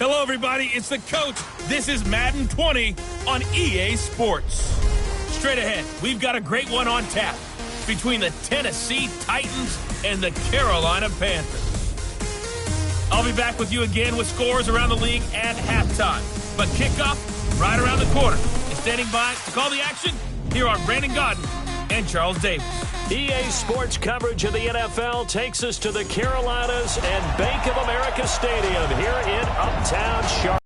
Hello, everybody. It's the coach. This is Madden 20 on EA Sports. Straight ahead, we've got a great one on tap between the Tennessee Titans and the Carolina Panthers. I'll be back with you again with scores around the league at halftime. But kickoff right around the corner. And standing by to call the action, here are Brandon Godden and Charles Davis. EA Sports coverage of the NFL takes us to the Carolinas and Bank of America Stadium here in Uptown Charlotte.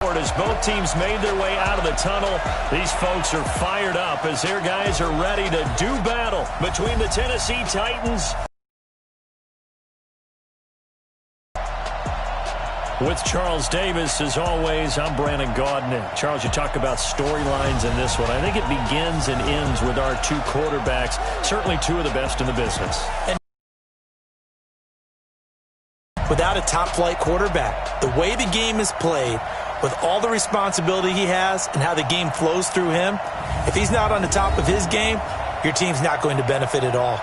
As both teams made their way out of the tunnel, these folks are fired up as their guys are ready to do battle between the Tennessee Titans. With Charles Davis, as always, I'm Brandon Gaudin. Charles, you talk about storylines in this one. I think it begins and ends with our two quarterbacks, certainly two of the best in the business. And without a top-flight quarterback, the way the game is played, with all the responsibility he has and how the game flows through him, if he's not on the top of his game, your team's not going to benefit at all.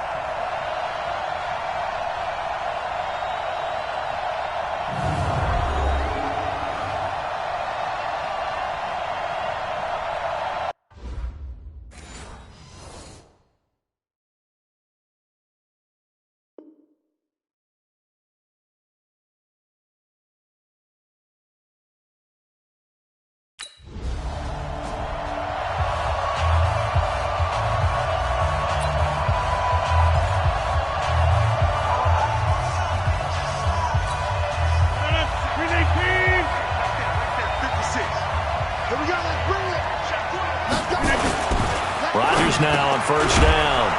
Now on first down.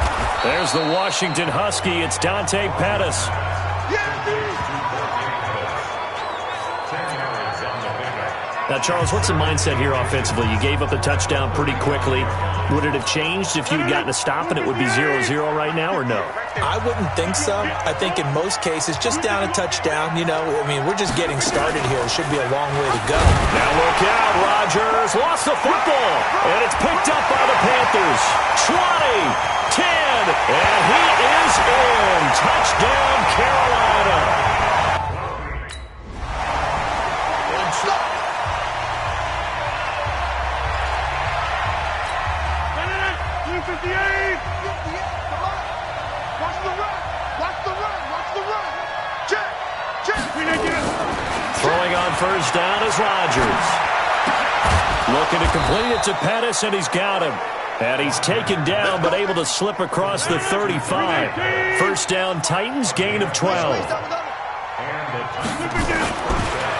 There's the Washington Husky. It's Dante Pettis. Now, Charles, what's the mindset here offensively? You gave up the touchdown pretty quickly. Would it have changed if you had gotten a stop and it would be 0-0 right now, or no? I wouldn't think so. I think in most cases, just down a touchdown, we're just getting started here. It should be a long way to go. Now look out, Rodgers lost the football, and it's picked up by the Panthers. 20, 10, and he is in. Touchdown, Carolina. Throwing on first down is Rodgers. Looking to complete it to Pettis, and he's got him. And he's taken down, but able to slip across the 35. First down, Titans, gain of 12.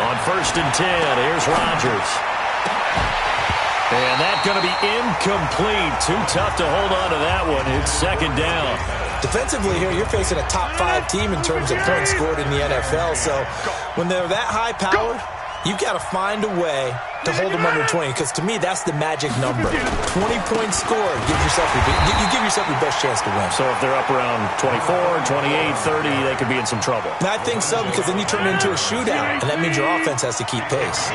On first and 10, here's Rodgers. And that's going to be incomplete. Too tough to hold on to that one. It's second down. Defensively here, you're facing a top-5 team in terms of points scored in the NFL. So when they're that high-powered, you've got to find a way to hold them under 20, because to me, that's the magic number. 20 points scored, you give yourself your best chance to win. So if they're up around 24, 28, 30, they could be in some trouble. And I think so, because then you turn it into a shootout, and that means your offense has to keep pace.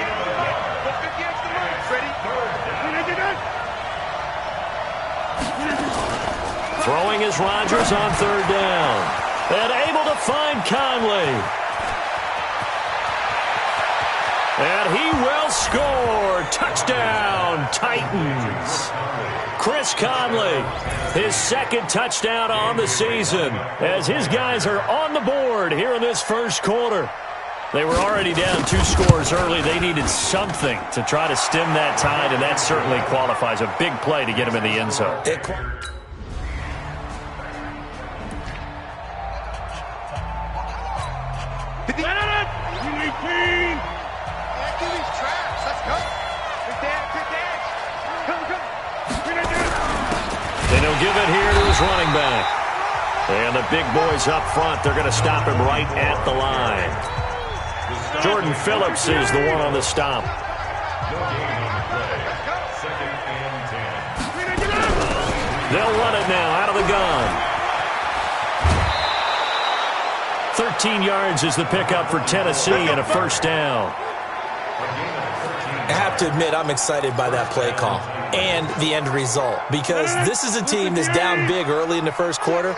Throwing is Rodgers on third down. And able to find Conley. And he will score. Touchdown, Titans. Chris Conley, his second touchdown on the season, as his guys are on the board here in this first quarter. They were already down 2 scores early. They needed something to try to stem that tide, and that certainly qualifies. A big play to get them in the end zone. They don't give it here to his running back. And the big boys up front, they're going to stop him right at the line. Jordan Phillips is the one on the stop. They'll run it now out of the gun. 13 yards is the pickup for Tennessee and a first down. I have have to admit I'm excited by that play call and the end result, because this is a team that's down big early in the first quarter,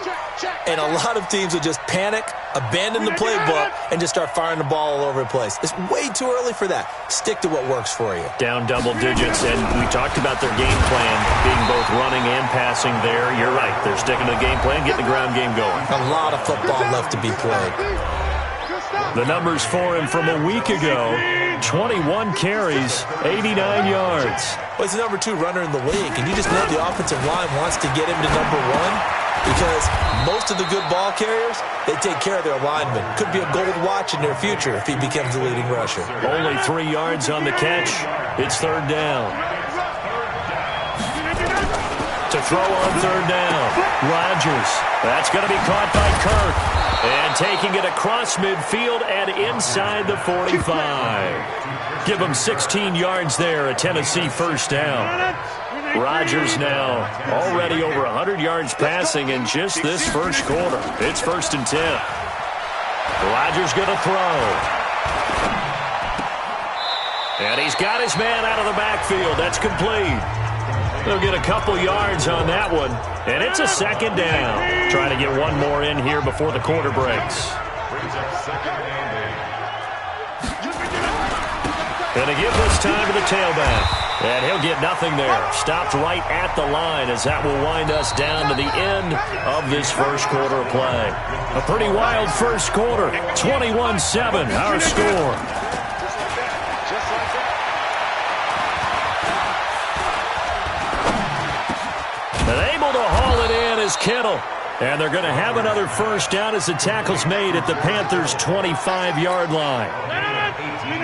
and a lot of teams will just panic, abandon the playbook, and just start firing the ball all over the place. It's way too early for that. Stick to what works for you. Down double digits, and we talked about their game plan being both running and passing there. You're right. They're sticking to the game plan, getting the ground game going. A lot of football left to be played. The numbers for him from a week ago: 21 carries, 89 yards. Well, he's the number 2 runner in the league, and you just know the offensive line wants to get him to number 1, because most of the good ball carriers, they take care of their linemen. Could be a gold watch in their future if he becomes the leading rusher. Only 3 yards on the catch. It's third down. To throw on third down, Rodgers. That's going to be caught by Kirk. And taking it across midfield and inside the 45. Give him 16 yards there, a Tennessee first down. Rodgers now already over 100 yards passing in just this first quarter. It's 1st and 10. Rodgers going to throw. And he's got his man out of the backfield. That's complete. They'll get a couple yards on that one, and it's a second down. Trying to get one more in here before the quarter breaks. Going to give this time to the tailback, and he'll get nothing there. Stopped right at the line, as that will wind us down to the end of this first quarter of play. A pretty wild first quarter. 21-7, our score. Kittle. And they're going to have another first down as the tackle's made at the Panthers' 25-yard line.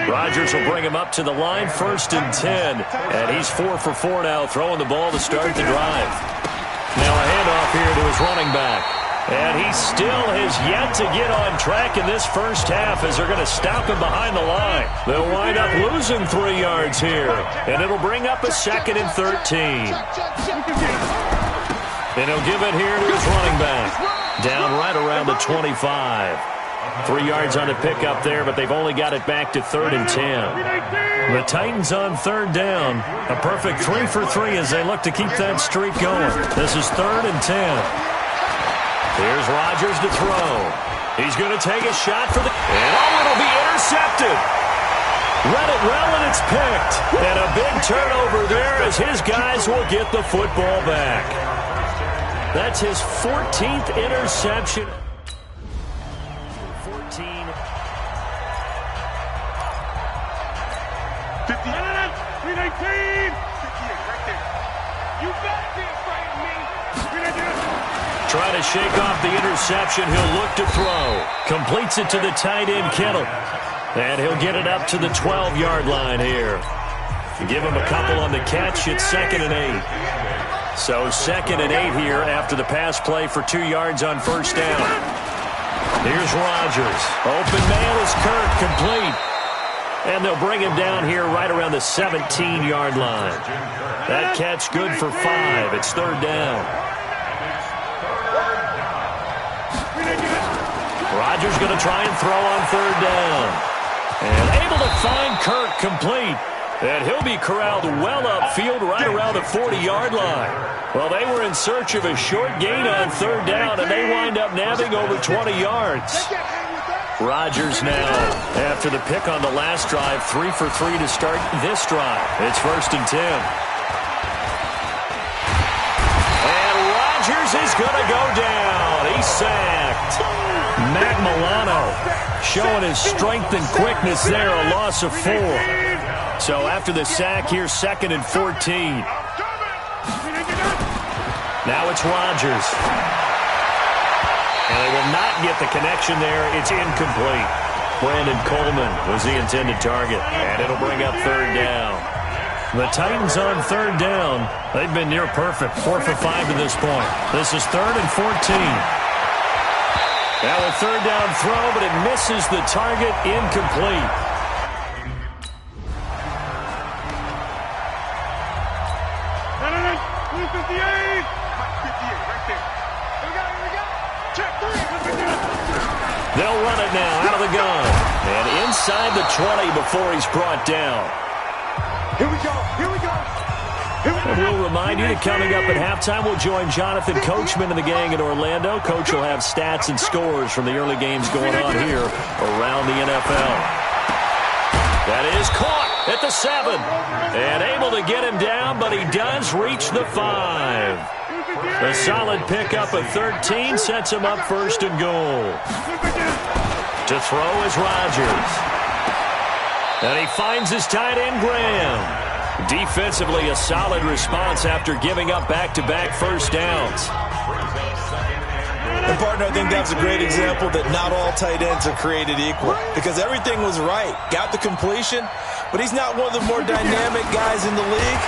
Rodgers will bring him up to the line, 1st and 10. And he's 4 for 4 now, throwing the ball to start the drive. Now a handoff here to his running back. And he still has yet to get on track in this first half, as they're going to stop him behind the line. They'll wind up losing 3 yards here. And it'll bring up a 2nd and 13. And he'll give it here to his running back. Down right around the 25. 3 yards on the pickup there, but they've only got it back to 3rd and 10. The Titans on third down. A perfect 3 for 3 as they look to keep that streak going. This is 3rd and 10. Here's Rodgers to throw. He's going to take a shot for the... And it'll be intercepted. Read it well, and it's picked. And a big turnover there as his guys will get the football back. That's his 14th interception. 14. 319. You got this right, me. Trying to shake off the interception. He'll look to throw. Completes it to the tight end, Kittle. And he'll get it up to the 12-yard line here. Give him a couple on the catch. It's 2nd and 8. So 2nd and 8 here after the pass play for 2 yards on first down. Here's Rodgers. Open man is Kirk, complete. And they'll bring him down here right around the 17-yard line. That catch good for 5. It's 3rd down. Rodgers going to try and throw on 3rd down. And able to find Kirk, complete. And he'll be corralled well upfield right around the 40-yard line. Well, they were in search of a short gain on 3rd down, and they wind up nabbing over 20 yards. Rodgers now, after the pick on the last drive, 3 for 3 to start this drive. It's 1st and 10. And Rodgers is going to go down. He's sacked. Matt Milano showing his strength and quickness there, a loss of 4. So after the sack, here's 2nd and 14. Now it's Rodgers. And they will not get the connection there. It's incomplete. Brandon Coleman was the intended target. And it'll bring up 3rd down. The Titans on 3rd down. They've been near perfect. 4 for 5 to this point. This is 3rd and 14. Now a 3rd down throw, but it misses the target. Incomplete. They'll run it now out of the gun. And inside the 20 before he's brought down. Here we go. Here we go. And we'll remind you that coming up at halftime, we'll join Jonathan Coachman and the gang in Orlando. Coach will have stats and scores from the early games going on here around the NFL. That is caught at the 7. And able to get him down, but he does reach the 5. A solid pickup of 13 sets him up first and goal. To throw is Rodgers. And he finds his tight end, Graham. Defensively, a solid response after giving up back-to-back first downs. And, partner, I think that's a great example that not all tight ends are created equal because everything was right. Got the completion, but he's not one of the more dynamic guys in the league.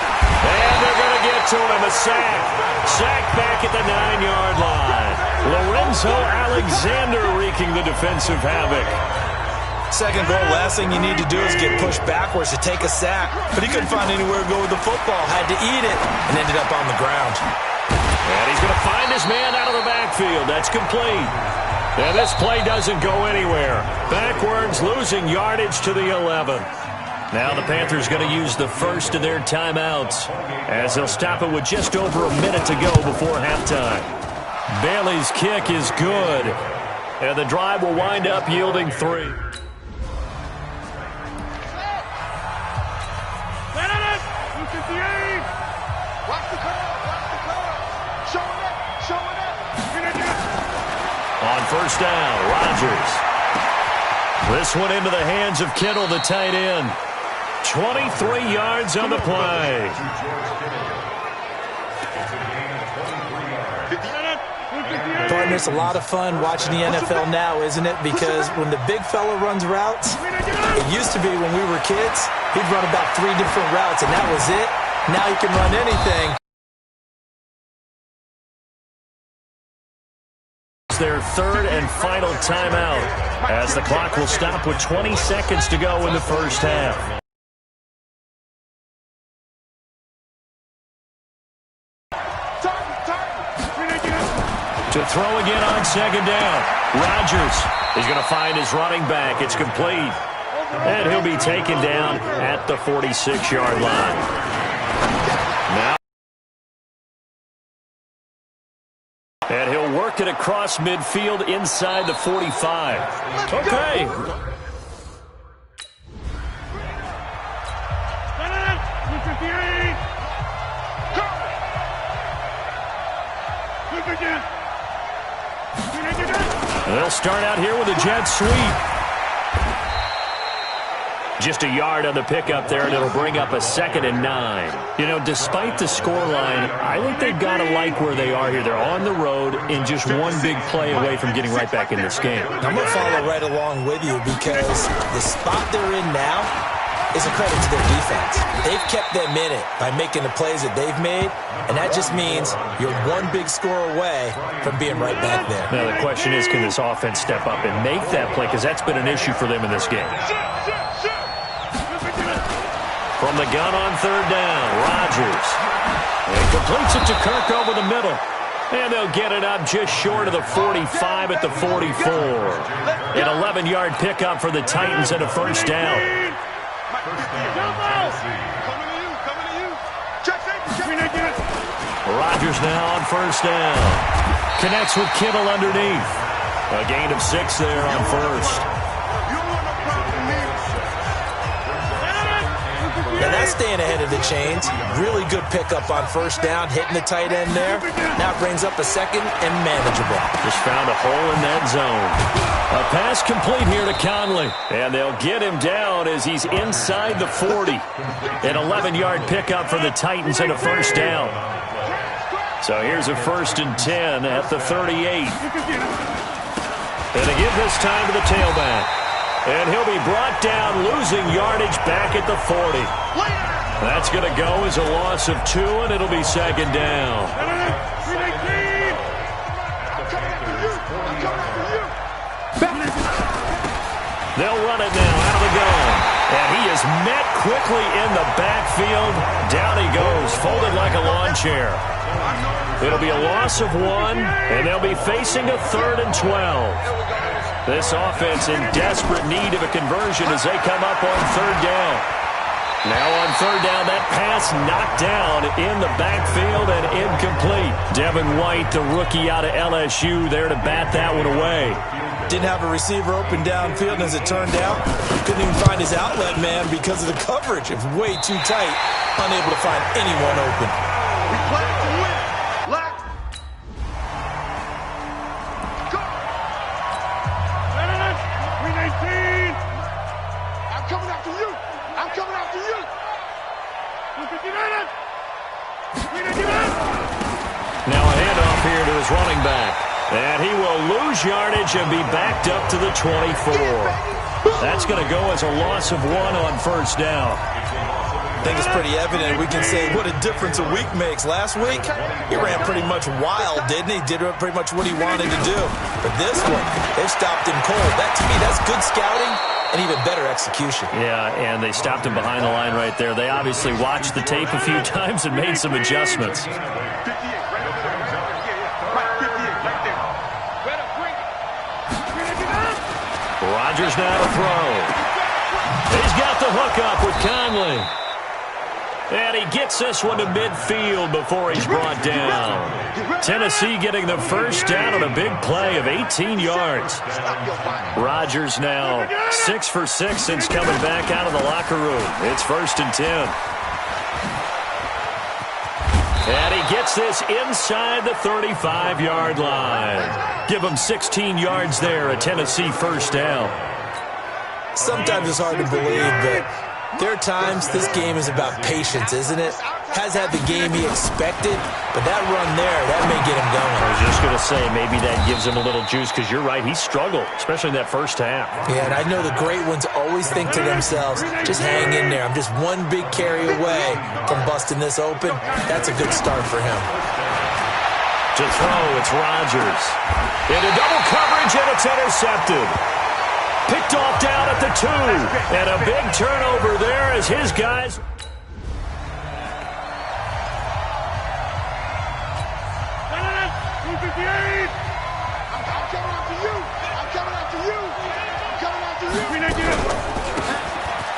And they're going to get to him. A sack. Sack back at the 9-yard line. Lorenzo Alexander wreaking the defensive havoc. Second goal, last thing you need to do is get pushed backwards to take a sack. But he couldn't find anywhere to go with the football. Had to eat it and ended up on the ground. And he's going to find his man out of the backfield. That's complete. And this play doesn't go anywhere. Backwards, losing yardage to the 11. Now the Panthers going to use the first of their timeouts as they'll stop it with just over a minute to go before halftime. Bailey's kick is good. And the drive will wind up yielding 3. On first down, Rodgers. This one into the hands of Kittle, the tight end. 23 yards on the play. Partner, it's a lot of fun watching the NFL now, isn't it? Because when the big fella runs routes, it used to be when we were kids, he'd run about 3 different routes, and that was it. Now he can run anything. Their third and final timeout as the clock will stop with 20 seconds to go in the first half. To throw again on second down. Rodgers is going to find his running back. It's complete. And he'll be taken down at the 46-yard line. Now. And he'll work it across midfield inside the 45. Okay. They'll start out here with a jet sweep. Just a yard on the pickup there, and it'll bring up a 2nd and 9. You know, despite the scoreline, I think they've got to like where they are here. They're on the road and just one big play away from getting right back in this game. I'm going to follow right along with you because the spot they're in now is a credit to their defense. They've kept them in it by making the plays that they've made, and that just means you're one big score away from being right back there. Now, the question is, can this offense step up and make that play? Because that's been an issue for them in this game. From the gun on third down, Rodgers. And completes it to Kirk over the middle. And they'll get it up just short of the 45 at the 44. An 11-yard pickup for the Titans and a first down. Rodgers now on first down. Connects with Kittle underneath. A gain of 6 there on first. Now that's staying ahead of the chains. Really good pickup on first down, hitting the tight end there. Now it brings up a 2nd and manageable. Just found a hole in that zone. A pass complete here to Conley. And they'll get him down as he's inside the 40. An 11-yard pickup for the Titans and a first down. So here's a 1st and 10 at the 38. And they give this time to the tailback. And he'll be brought down, losing yardage back at the 40. That's going to go as a loss of 2, and it'll be 2nd down. They'll run it now out of the gun. And he is met quickly in the backfield. Down he goes, folded like a lawn chair. It'll be a loss of 1, and they'll be facing a 3rd and 12. This offense in desperate need of a conversion as they come up on third down. Now on third down. That pass knocked down in the backfield and incomplete. Devin White, the rookie out of LSU, there to bat that one away. Didn't have a receiver open downfield, and as it turned out, couldn't even find his outlet man because of the coverage. It was way too tight, unable to find anyone open. We play to win. Lock. Go. 319. I'm coming after you. I'm coming after you. 359. Now a handoff here to his running back. And he will lose yardage and be backed up to the 24. That's going to go as a loss of 1 on first down. I think it's pretty evident. We can say what a difference a week makes. Last week, he ran pretty much wild, didn't he? Did pretty much what he wanted to do. But this one, they stopped him cold. That, to me, that's good scouting and even better execution. Yeah, and they stopped him behind the line right there. They obviously watched the tape a few times and made some adjustments. Rodgers now to throw. He's got the hook up with Conley. And he gets this one to midfield before he's brought down. Tennessee getting the first down on a big play of 18 yards. Rodgers now 6 for 6 since coming back out of the locker room. It's 1st and 10. And he gets this inside the 35-yard line. Give him 16 yards there, a Tennessee first down. Sometimes it's hard to believe, but there are times this game is about patience, isn't it? Has had the game he expected, but that run there, that may get him going. I was just going to say, maybe that gives him a little juice, because you're right, he struggled, especially in that first half. Yeah, and I know the great ones always think to themselves, just hang in there. I'm just one big carry away from busting this open. That's a good start for him. To throw, it's Rodgers. Into double coverage, and it's intercepted. Picked off down at the 2. And a big turnover there as his guys...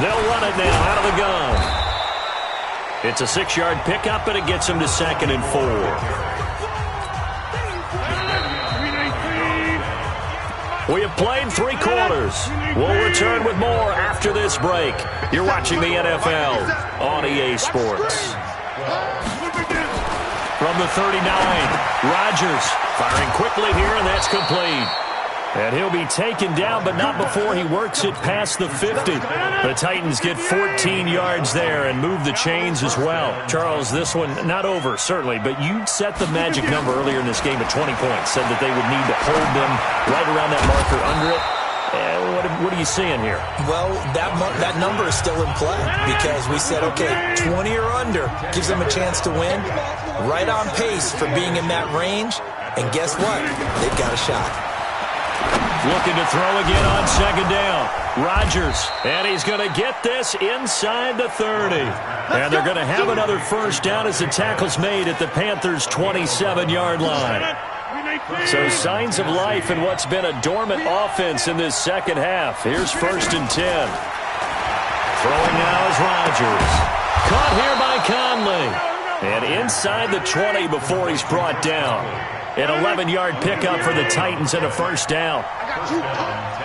They'll run it now out of the gun. It's a 6-yard pickup, and it gets him to 2nd and 4. We have played 3 quarters. We'll return with more after this break. You're watching the NFL on EA Sports. From the 39, Rodgers firing quickly here, and that's complete. And he'll be taken down, but not before he works it past the 50. The Titans get 14 yards there and move the chains as well. Charles, this one not over, certainly, but you set the magic number earlier in this game at 20 points. Said that they would need to hold them right around that marker under it. What are you seeing here? Well, that number is still in play because we said, okay, 20 or under gives them a chance to win. Right on pace for being in that range. And guess what? They've got a shot. Looking to throw again on 2nd down. Rodgers, and he's going to get this inside the 30. And they're going to have another first down as the tackle's made at the Panthers' 27-yard line. So signs of life in what's been a dormant offense in this second half. Here's 1st and 10. Throwing now is Rodgers. Caught here by Conley. And inside the 20 before he's brought down. An 11-yard pickup for the Titans and a first down.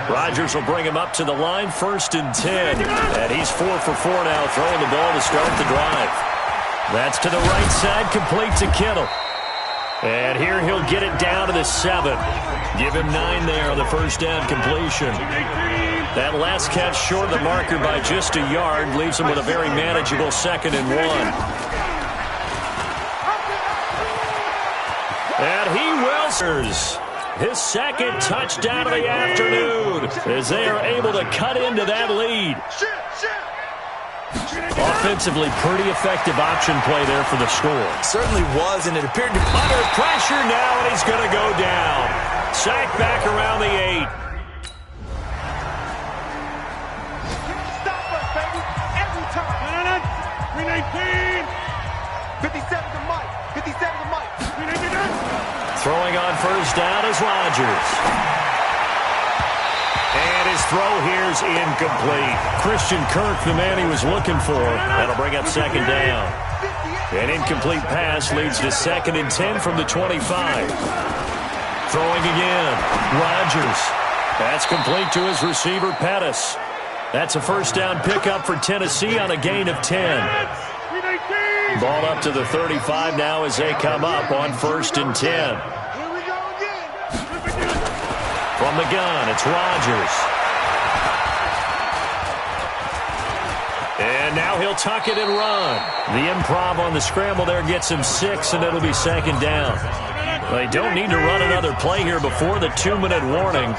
Rodgers will bring him up to the line, 1st and 10. And he's 4 for 4 now, throwing the ball to start the drive. That's to the right side, complete to Kittle. And here he'll get it down to the 7. Give him 9 there on the first down completion. That last catch short of the marker by just a yard leaves him with a very manageable 2nd and 1. And he will his second touchdown of the afternoon as they are able to cut into that lead. Offensively, pretty effective option play there for the score. Certainly was, and it appeared to be under pressure now, and he's going to go down. Sacked back around the 8. Stop us, baby, every time. 319. 57 to Mike. 57 to Mike. 319. Throwing on first down is Rodgers. And his throw here's incomplete. Christian Kirk, the man he was looking for. That'll bring up second down. An incomplete pass leads to 2nd and 10 from the 25. Throwing again. Rodgers. That's complete to his receiver, Pettis. That's a first down pickup for Tennessee on a gain of 10. Ball up to the 35 now as they come up on 1st and 10. From the gun, it's Rodgers. And now he'll tuck it and run. The improv on the scramble there gets him 6, and it'll be 2nd down. They don't need to run another play here before the 2-minute warning.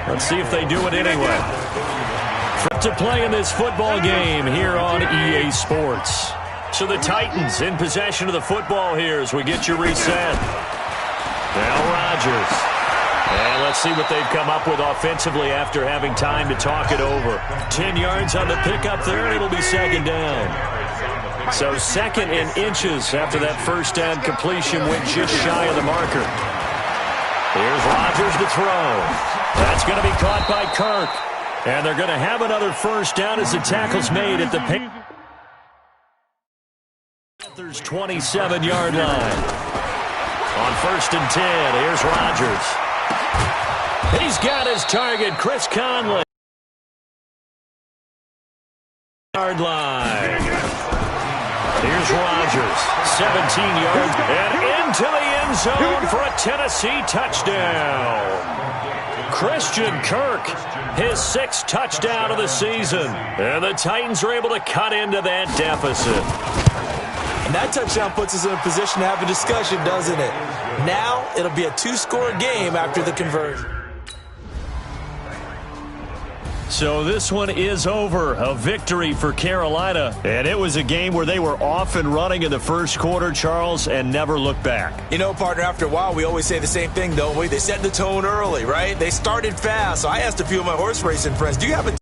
Let's see if they do it anyway. To play in this football game here on EA Sports. So the Titans in possession of the football here as we get you reset. Now Rodgers. And let's see what they've come up with offensively after having time to talk it over. 10 yards on the pickup there, and it'll be 2nd down. So 2nd and inches after that first down completion went just shy of the marker. Here's Rodgers to throw. That's going to be caught by Kirk. And they're going to have another first down as the tackle's made at the Panthers' 27-yard line. On 1st and 10, here's Rodgers. He's got his target, Chris Conley. Yard line. Here's Rodgers, 17 yards, and into the end zone for a Tennessee touchdown. Christian Kirk, his 6th touchdown of the season. And the Titans are able to cut into that deficit. And that touchdown puts us in a position to have a discussion, doesn't it? Now it'll be a 2-score game after the conversion. So this one is over. A victory for Carolina. And it was a game where they were off and running in the first quarter, Charles, and never looked back. You know, partner, after a while, we always say the same thing, don't we? They set the tone early, right? They started fast. So I asked a few of my horse racing friends, do you have a